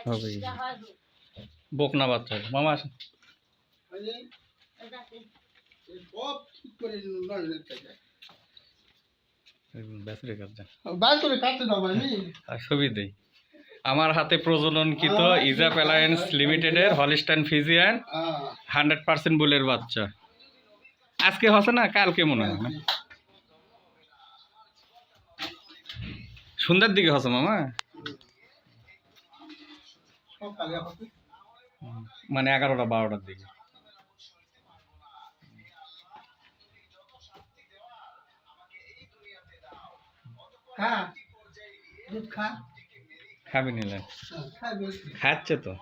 হবে বকনা বাচ্চা মামা আসেন ছবি দেই আমার হাতে প্রজননকৃত ইজাপ অ্যালায়েন্স লিমিটেডের হলিস্টাইন ফিজিয়ান 100% বুলের বাচ্চা আজকে হচ্ছে না কালকে মনে হয় না সন্ধ্যার দিকে হচ্ছে মামা মানে 11টা 12টার দিকে খাবি নিলে খাচ্ছে তো